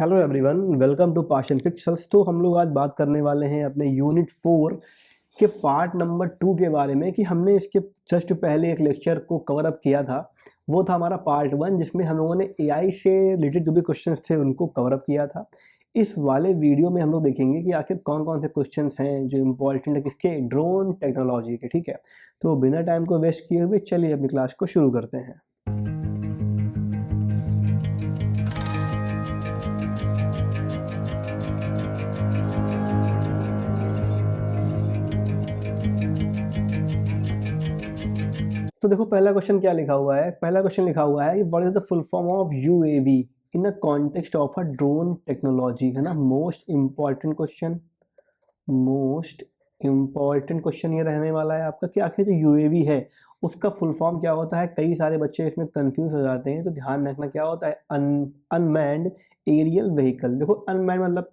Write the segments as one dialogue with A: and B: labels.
A: Hello everyone, welcome to passion pictures. तो हम लोग आज बात करने वाले हैं अपने यूनिट 4 के पार्ट नंबर 2 के बारे में कि हमने इसके जस्ट पहले एक लेक्चर को कवर अप किया था। वो था हमारा पार्ट 1, जिसमें हम लोगों ने एआई से रिलेटेड जो भी क्वेश्चंस थे उनको कवर अप किया था। इस वाले वीडियो में हम लोग देखेंगे कि आखिर कौन कौन से क्वेश्चंस हैं जो इम्पोर्टेंट है किसके, ड्रोन टेक्नोलॉजी के। ठीक है, तो बिना टाइम को वेस्ट किए हुए चलिए अपनी क्लास को शुरू करते हैं। तो देखो पहला क्वेश्चन क्या लिखा हुआ है। पहला क्वेश्चन लिखा हुआ है कि what is the full form of UAV in the context of a drone technology, है ना। Most important question, most important question ये रहने वाला है आपका कि आखिर जो यूएवी है उसका फुल फॉर्म क्या होता है। कई सारे बच्चे इसमें कंफ्यूज हो जाते हैं, तो ध्यान रखना क्या होता है। Unmanned aerial vehicle. देखो अनमैन्ड मतलब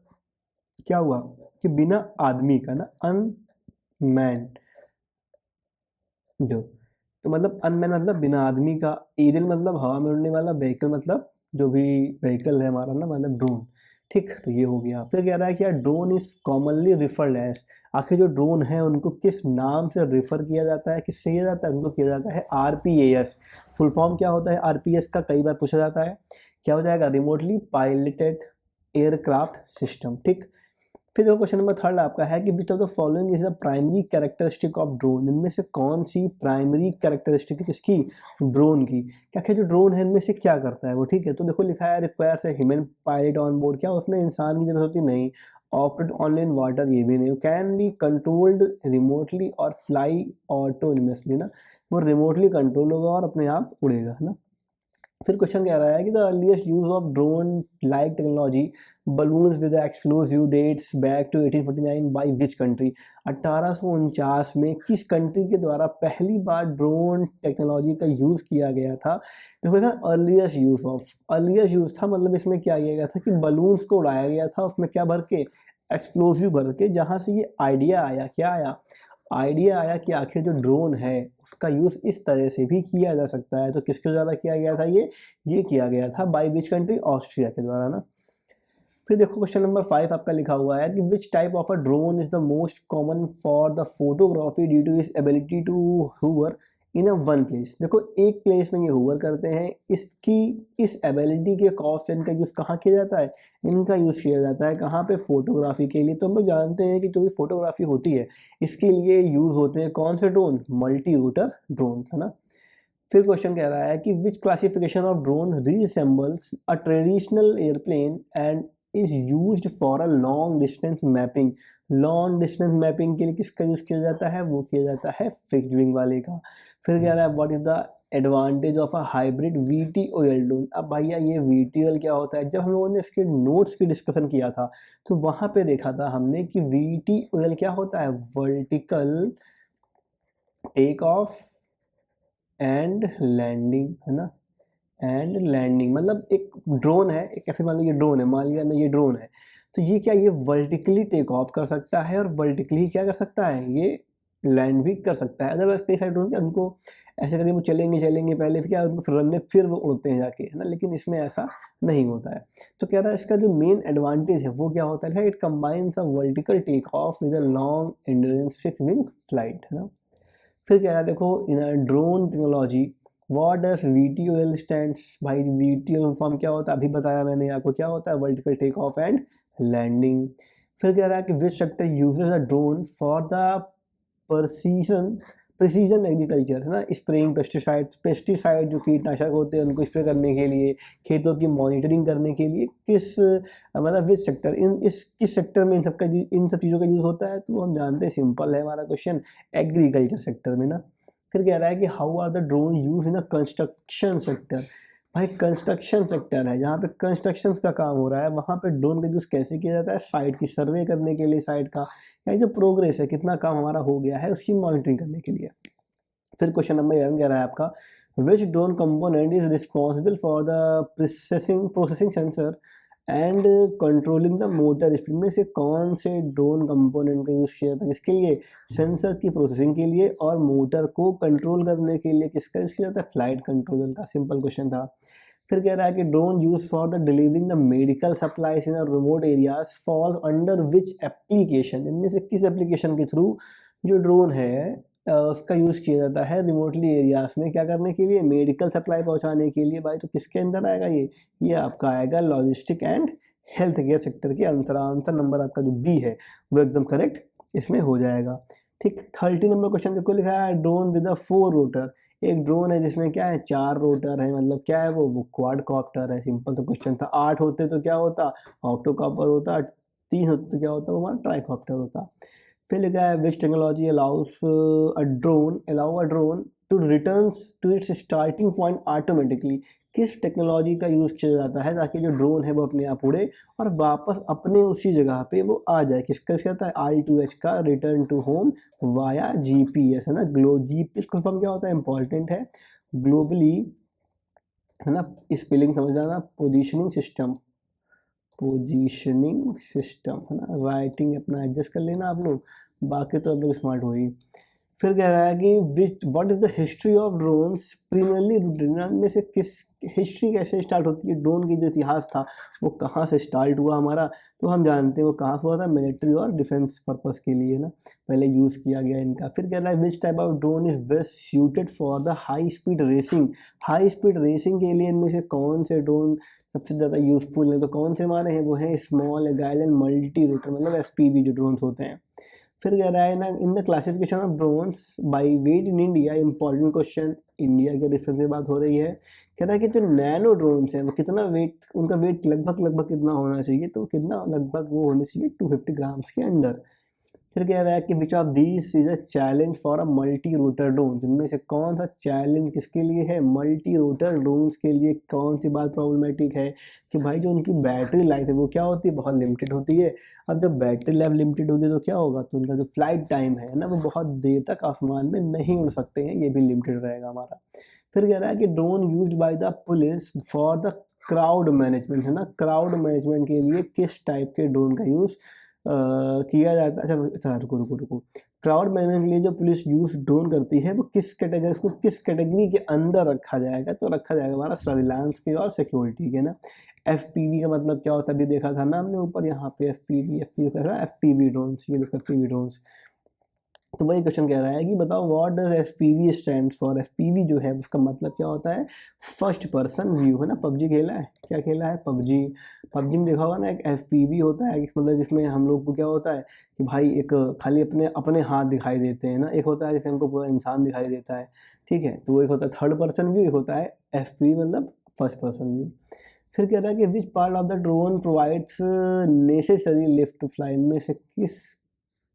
A: क्या हुआ कि बिना आदमी का ना, अनमैन्ड। तो मतलब अनमैन मतलब बिना आदमी का, एरियल मतलब हवा में उड़ने वाला, व्हीकल मतलब जो भी व्हीकल है हमारा ना, मतलब ड्रोन। ठीक, तो ये हो गया। फिर कह रहा है कि यार drone is commonly referred as, आखिर जो ड्रोन है उनको किस नाम से रिफर किया जाता है, किससे किया जाता है, उनको किया जाता है आरपीएएस। फुल फॉर्म क्या होता है आरपीएस का, कई बार पूछा जाता है। क्या हो जाएगा, रिमोटली पायलटेड एयरक्राफ्ट सिस्टम। ठीक, फिर जो क्वेश्चन नंबर 3 आपका है कि which of the following is the primary characteristic of drone. इनमें से कौन सी प्राइमरी कैरेक्टरिस्टिक किसकी, ड्रोन की। क्या क्या जो ड्रोन है इनमें से क्या करता है वो। ठीक है, तो देखो लिखा है requires a human pilot on board. क्या उसमें इंसान की जरूरत होती नहीं। ऑपरेट ऑनली इन वाटर, ये भी नहीं। कैन बी कंट्रोल्ड रिमोटली और फ्लाई ऑटोनोमसली, ना वो रिमोटली कंट्रोल होगा और अपने आप उड़ेगा, है ना। फिर क्वेश्चन कह रहा है कि the earliest use of drone like technology balloons with explosive dates back to 1849 by which country. 1849 में किस कंट्री के द्वारा पहली बार ड्रोन टेक्नोलॉजी का यूज़ किया गया था। देखो ना, earliest use of, earliest use था मतलब इसमें क्या किया गया था कि बलून्स को उड़ाया गया था, उसमें क्या भर के, एक्सप्लोजिव भर के। जहाँ से ये आइडिया आया, क्या आया, आइडिया आया कि आखिर जो ड्रोन है उसका यूज़ इस तरह से भी किया जा सकता है। तो किसके द्वारा किया गया था ये किया गया था बाय विच कंट्री, ऑस्ट्रिया के द्वारा ना। फिर देखो क्वेश्चन नंबर 5 आपका लिखा हुआ है कि which type of a drone is the most common for the photography due to its ability to hover in a one place. देखो एक प्लेस में ये हूवर करते हैं, इसकी इस एबिलिटी के कॉज से इनका यूज़ कहाँ किया जाता है, इनका यूज़ किया जाता है कहाँ पे, फोटोग्राफी के लिए। तो हम लोग जानते हैं कि जो भी फोटोग्राफी होती है इसके लिए यूज़ होते हैं कौन से ड्रोन, मल्टी रूटर ड्रोन, है ना। फिर क्वेश्चन कह रहा है कि which classification of drone resembles a traditional airplane and is used for a long distance mapping. Long distance mapping के लिए किसका यूज़ किया जाता है, वो किया जाता है फिक्स्ड विंग वाले का। फिर कह रहा है what is the advantage of a hybrid VTOL drone. अब भैया ये वीटीओएल क्या होता है, जब हम लोगों ने इसके नोट्स की डिस्कशन किया था तो वहाँ पे देखा था हमने कि वीटीओएल क्या होता है, vertical take off and landing, है ना। एंड लैंडिंग मतलब एक ड्रोन है, एक ऐसे मान लो ये ड्रोन है, मान लिया मैं ये ड्रोन है, तो ये क्या, ये वर्टिकली टेक ऑफ कर सकता है और वर्टिकली क्या कर सकता है, ये लैंड भी कर सकता है। अदरवाइज कई सारे ड्रोन क्या उनको ऐसे करके वो चलेंगे पहले, फिर क्या उनको फिर रन में फिर वो उड़ते हैं जाके, है ना। लेकिन इसमें ऐसा नहीं होता है। तो कह रहा है इसका जो मेन एडवांटेज है वो क्या होता है, it combines a vertical take off with a long endurance fixed wing flight, है ना। फिर क्या है देखो, in drone technology what does VTOL stands. भाई वीटीओएल फॉर्म क्या होता है, अभी बताया मैंने आपको, क्या होता है, vertical take off and landing. फिर कह रहा है कि which sector uses a drone for the precision precision agriculture, है ना। स्प्रेइंग पेस्टिसाइड जो कीटनाशक होते हैं उनको स्प्रे करने के लिए, खेतों की मॉनिटरिंग करने के लिए, किस मतलब विच सेक्टर, किस सेक्टर में इन सब चीज़ों का यूज़ होता है। तो हम जानते हैं, सिंपल है हमारा क्वेश्चन, एग्रीकल्चर सेक्टर में ना। फिर कह रहा है कि how are the drone use in a construction sector. भाई कंस्ट्रक्शन सेक्टर है, जहाँ पे कंस्ट्रक्शन का काम हो रहा है वहाँ पे ड्रोन का यूज़ कैसे किया जाता है, साइट की सर्वे करने के लिए, साइट का या जो प्रोग्रेस है कितना काम हमारा हो गया है उसकी मॉनिटरिंग करने के लिए। फिर क्वेश्चन नंबर 11 कह रहा है आपका which drone component is responsible for the processing sensor and controlling the motor speed. में से कौन से ड्रोन कंपोनेंट का यूज़ किया जाता है, किसके लिए, सेंसर की प्रोसेसिंग के लिए और मोटर को कंट्रोल करने के लिए किसका यूज़ किया जाता है, फ्लाइट कंट्रोलर का। सिंपल क्वेश्चन था। फिर कह रहा है कि drone use for the delivering the medical supplies in remote areas falls under which application, इनमें से किस एप्लीकेशन के थ्रू जो ड्रोन है उसका यूज़ किया जाता है रिमोटली एरियाज में क्या करने के लिए, मेडिकल सप्लाई पहुंचाने के लिए। भाई तो किसके अंदर आएगा ये आपका आएगा logistic and health care sector के अंतर। आंसर नंबर आपका जो बी है वो एकदम करेक्ट इसमें हो जाएगा। ठीक, 30 नंबर क्वेश्चन देखो लिखा है ड्रोन विद अ 4 रोटर। एक ड्रोन है जिसमें क्या है 4 रोटर है, मतलब क्या है वो क्वाड कॉप्टर है। सिंपल सा क्वेश्चन था। 8 होते तो क्या होता, ऑक्टोकॉप्टर होता। 3 होते तो क्या होता, वो हमारा ट्राइकॉप्टर होता। फिर लिखा है which technology allow a drone to return to its starting point automatically. किस टेक्नोलॉजी का यूज़ किया जाता है ताकि जो ड्रोन है वो अपने आप उड़े और वापस अपने उसी जगह पे वो आ जाए। किसका कहता है R2H का return to home via GPS है ना। GPS का फॉर्म क्या होता है, इंपॉर्टेंट है, ग्लोबली है ना, स्पेलिंग समझ जाना, पोजीशनिंग सिस्टम है ना। राइटिंग अपना एडजस्ट कर लेना आप लोग, बाकी तो आप लोग स्मार्ट हो ही। फिर कह रहा है कि what is the history of drones primarily, में से किस हिस्ट्री कैसे स्टार्ट होती है, ड्रोन की जो इतिहास था वो कहाँ से स्टार्ट हुआ हमारा, तो हम जानते हैं वो कहाँ से हुआ था, मिलिट्री और डिफेंस पर्पस के लिए ना पहले यूज़ किया गया इनका। फिर कह रहा है विच type of drone is best suited for the high speed racing. High speed racing के लिए इनमें से कौन से ड्रोन सबसे ज़्यादा यूज़फुल हैं, तो कौन से हमारे हैं, वो हैं small agile and multi rotor, मतलब FPV जो ड्रोन्स होते हैं। फिर कह रहा है ना in the classification of drones by weight in India, important question, India के रेफरेंस से बात हो रही है। कह रहा है कि जो नैनो ड्रोन्स हैं वो कितना वेट, उनका वेट लगभग कितना होना चाहिए, तो कितना लगभग वो होने चाहिए 250 ग्राम्स के अंडर। फिर कह रहा है कि which of these is a challenge for a multi rotor drone, इनमें से कौन सा चैलेंज किसके लिए है, मल्टी रोटर ड्रोन्स के लिए। कौन सी बात प्रॉब्लमेटिक है कि भाई जो उनकी बैटरी लाइफ है वो क्या होती है, बहुत लिमिटेड होती है। अब जब बैटरी लाइफ लिमिटेड होगी तो क्या होगा, तो उनका जो फ्लाइट टाइम है ना वो बहुत देर तक आसमान में नहीं उड़ सकते हैं, ये भी लिमिटेड रहेगा हमारा। फिर कह रहा है कि drone used by the police for the crowd management है ना, क्राउड मैनेजमेंट के लिए किस टाइप के ड्रोन का यूज़ किया जाता है। अच्छा रुको, क्राउड मैनेजमेंट के लिए जो पुलिस यूज ड्रोन करती है वो किस कैटेगरी, उसको किस कैटेगरी के अंदर रखा जाएगा, तो रखा जाएगा हमारा सर्विलांस के और सिक्योरिटी के ना। FPV का मतलब क्या होता है, अभी देखा था ना हमने ऊपर यहाँ पे FPV ड्रोन्स, ये देखो FPV ड्रोन्स। तो वही क्वेश्चन कह रहा है कि बताओ what does FPV stand for. FPV जो है उसका मतलब क्या होता है, फर्स्ट पर्सन व्यू है ना। पबजी खेला है, क्या खेला है, पबजी में देखा होगा ना एक FPV होता है, मतलब जिसमें हम लोग को क्या होता है कि भाई एक खाली अपने हाथ दिखाई देते हैं ना, एक होता है जिसमें हमको पूरा इंसान दिखाई देता है, ठीक है, तो वो एक होता है थर्ड पर्सन व्यू, एक होता है FPV मतलब फर्स्ट पर्सन व्यू। फिर कह रहा है कि which part of the drone provides necessary lift to fly, इनमें से किस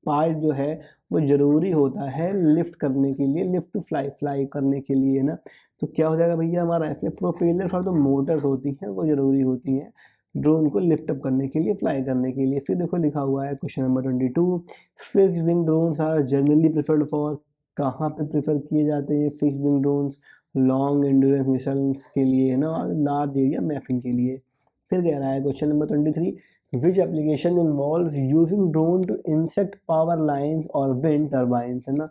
A: पार्ट जो है वो ज़रूरी होता है लिफ्ट करने के लिए, लिफ्ट टू फ्लाई करने के लिए ना। तो क्या हो जाएगा भैया हमारा, इसमें प्रोपेलर और जो मोटर्स होती हैं वो ज़रूरी होती हैं ड्रोन को लिफ्ट अप करने के लिए, फ्लाई करने के लिए। फिर देखो लिखा हुआ है question number 22, fix wing drones are generally preferred for, कहाँ पे प्रेफर किए जाते हैं fix wing drones, long endurance missions के लिए है ना, और लार्ज एरिया मैपिंग के लिए। फिर कह रहा है question number 23, which application involves using drone to insect power lines or wind turbines है ना।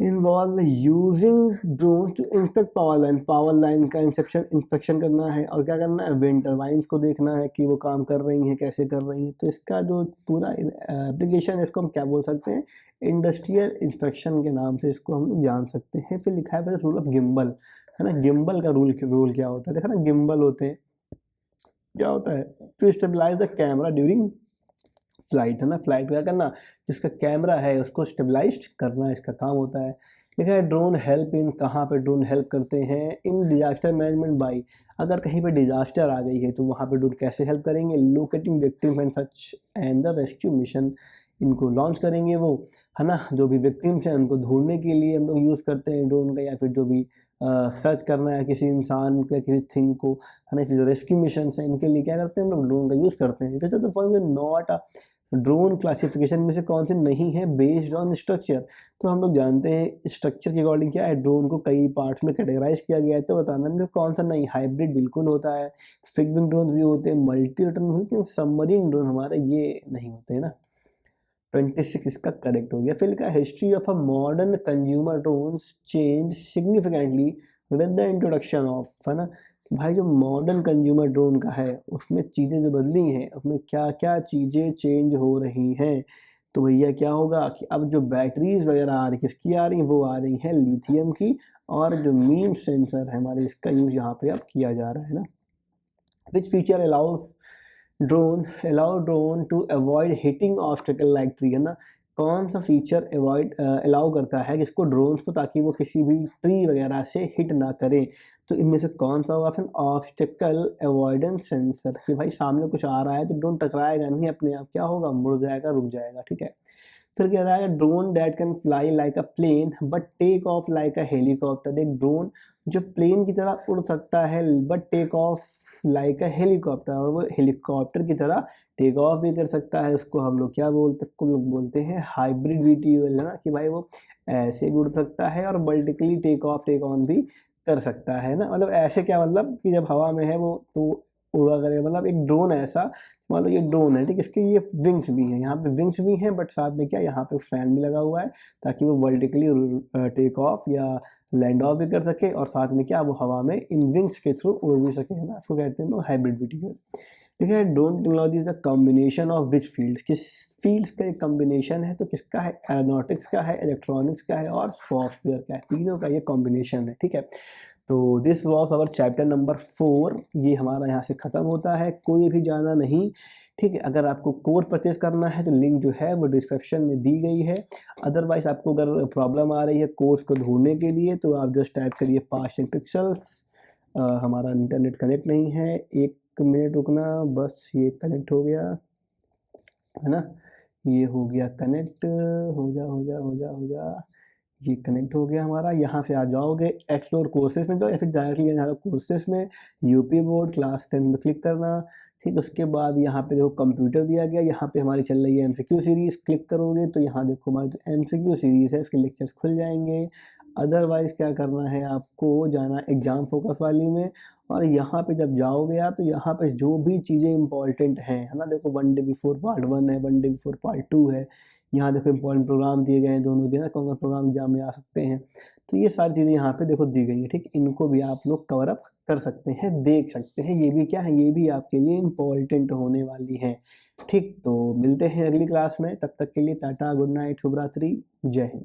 A: Involve using drone to inspect power line का इंस्पेक्शन करना है, और क्या करना है, विंड टर्बाइंस को देखना है कि वो काम कर रही हैं, कैसे कर रही हैं। तो इसका जो पूरा एप्लीकेशन है इसको हम क्या बोल सकते हैं, इंडस्ट्रियल इंस्पेक्शन के नाम से इसको हम लोग जान सकते हैं। फिर लिखा है रूल ऑफ गिम्बल है ना, गिम्बल का रूल क्या होता है, देखा ना गिम्बल होते हैं, क्या होता है, to stabilise the camera during flight है ना। फ्लाइट क्या करना, जिसका कैमरा है उसको स्टेबलाइज करना इसका काम होता है। लिखा है ड्रोन हेल्प इन, कहाँ पे ड्रोन हेल्प करते हैं, इन डिजास्टर मैनेजमेंट बाई, अगर कहीं पे डिजास्टर आ गई है तो वहाँ पे ड्रोन कैसे हेल्प करेंगे, locating victim and such and the rescue mission, इनको लॉन्च करेंगे वो है ना, जो भी विक्टिम्स हैं उनको ढूंढने के लिए हम लोग यूज़ करते हैं ड्रोन का, या फिर जो भी सर्च करना है किसी इंसान को या किसी थिंग को है ना, जो रेस्क्यू मिशन हैं इनके लिए क्या करते हैं हम लोग ड्रोन का यूज़ करते हैं। जैसे तो following not a drone classification में से कौन से नहीं है बेस्ड ऑन स्ट्रक्चर, तो हम लोग जानते हैं स्ट्रक्चर के अकॉर्डिंग क्या है, ड्रोन को कई पार्ट्स में कैटेगराइज किया गया है, तो बताना मुझे कौन सा नहीं, हाइब्रिड बिल्कुल होता है, फिक्स विंग ड्रोन भी होते हैं, मल्टी रोटर होते हैं, सबमरीन ड्रोन हमारे ये नहीं होते हैं ना। 26 इसका करेक्ट हो गया। फिर लिखा history of a modern consumer drones change significantly with the introduction of है ना, कि भाई जो मॉडर्न कंज्यूमर ड्रोन का है उसमें चीज़ें जो बदली हैं, उसमें क्या क्या चीज़ें चेंज हो रही हैं। तो भैया क्या होगा कि अब जो बैटरीज वगैरह आ रही किसकी आ रही हैं, वो आ रही हैं लिथियम की, और जो मीन सेंसर है हमारे इसका यूज़ यहाँ पे अब किया जा रहा है ना। Which feature allow drone to avoid hitting obstacle like tree, है ना। कौन सा फीचर अलाउ करता है जिसको ड्रोन्स को, ताकि वो किसी भी ट्री वगैरह से हिट ना करें। तो इनमें से कौन सा होगा ऑप्शन, ऑब्स्टेकल अवॉइडेंस सेंसर, कि भाई सामने कुछ आ रहा है तो ड्रोन टकराएगा नहीं, अपने आप क्या होगा, मुड़ जाएगा, रुक जाएगा, ठीक है। फिर कह रहा है drone that can fly like a plane but take off like a helicopter, एक ड्रोन जो प्लेन की तरह उड़ सकता है but take off like a helicopter, और वो हेलीकॉप्टर की तरह टेक ऑफ भी कर सकता है। उसको हम लोग क्या बोलते हैं, उसको लोग बोलते हैं हाइब्रिड वीटीयूएल, है ना, कि भाई वो ऐसे भी उड़ सकता है और vertically take off take on भी कर सकता है ना। मतलब ऐसे क्या, मतलब कि जब हवा में है वो तो उड़ा करेगा, मतलब एक ड्रोन ऐसा, मान लो ये ड्रोन है, ठीक, इसके ये विंग्स भी हैं, यहाँ पे विंग्स भी हैं, बट साथ में क्या, यहाँ पे फैन भी लगा हुआ है ताकि वो वर्टिकली टेक ऑफ या लैंड ऑफ भी कर सके, और साथ में क्या, वो हवा में इन विंग्स के थ्रू उड़ भी सके, है ना। इसको कहते हैं लोग हाइब्रिड वीटीयूएल। ठीक है, drone technology is the combination of which fields, किस फील्ड्स का एक कॉम्बिनेशन है, तो किसका है, एरोनॉटिक्स का है, इलेक्ट्रॉनिक्स का है, और सॉफ्टवेयर का है, तीनों का ये कॉम्बिनेशन है, ठीक है। तो this was our chapter number 4, ये हमारा यहाँ से ख़त्म होता है, कोई भी जाना नहीं, ठीक है। अगर आपको कोर्स परचेज करना है तो लिंक जो है वो डिस्क्रिप्शन में दी गई है। अदरवाइज आपको अगर प्रॉब्लम आ रही है कोर्स को ढूंढने के लिए तो आप जस्ट टाइप करिए पास्ट एंड पिक्सल्स। हमारा इंटरनेट कनेक्ट नहीं है, 1 मिनट रुकना, बस ये कनेक्ट हो गया, है ना, ये हो गया कनेक्ट, हो जा, ये कनेक्ट हो गया हमारा। यहाँ से आप जाओगे एक्सप्लोर कोर्सेज में, तो या फिर डायरेक्टली यहाँ कोर्सेज में यूपी बोर्ड क्लास 10 में क्लिक करना, ठीक। उसके बाद यहाँ पे देखो कंप्यूटर दिया गया, यहाँ पे हमारी चल रही है एमसीक्यू सीरीज़, क्लिक करोगे तो यहाँ देखो हमारी जो एमसीक्यू सीरीज़ है इसके लेक्चर्स खुल जाएंगे। अदरवाइज़ क्या करना है, आपको जाना एग्ज़ाम फोकस वाली में, और यहाँ पे जब जाओगे आप तो यहाँ पे जो भी चीज़ें इंपॉर्टेंट हैं, है ना, देखो 1 डे बिफोर पार्ट 1 है, 1 डे बिफोर पार्ट 2 है, यहाँ देखो इंपॉर्टेंट प्रोग्राम दिए गए हैं दोनों के ना, कौन सा प्रोग्राम एग्जाम में आ सकते हैं। तो ये सारी चीज़ें यहाँ पे देखो दी गई हैं, ठीक। इनको भी आप लोग कवर अप कर सकते हैं, देख सकते हैं, ये भी क्या है, ये भी आपके लिए इम्पोर्टेंट होने वाली हैं, ठीक। तो मिलते हैं अगली क्लास में, तब तक के लिए टाटा, गुड नाइट, शुभ रात्रि, जय हिंद।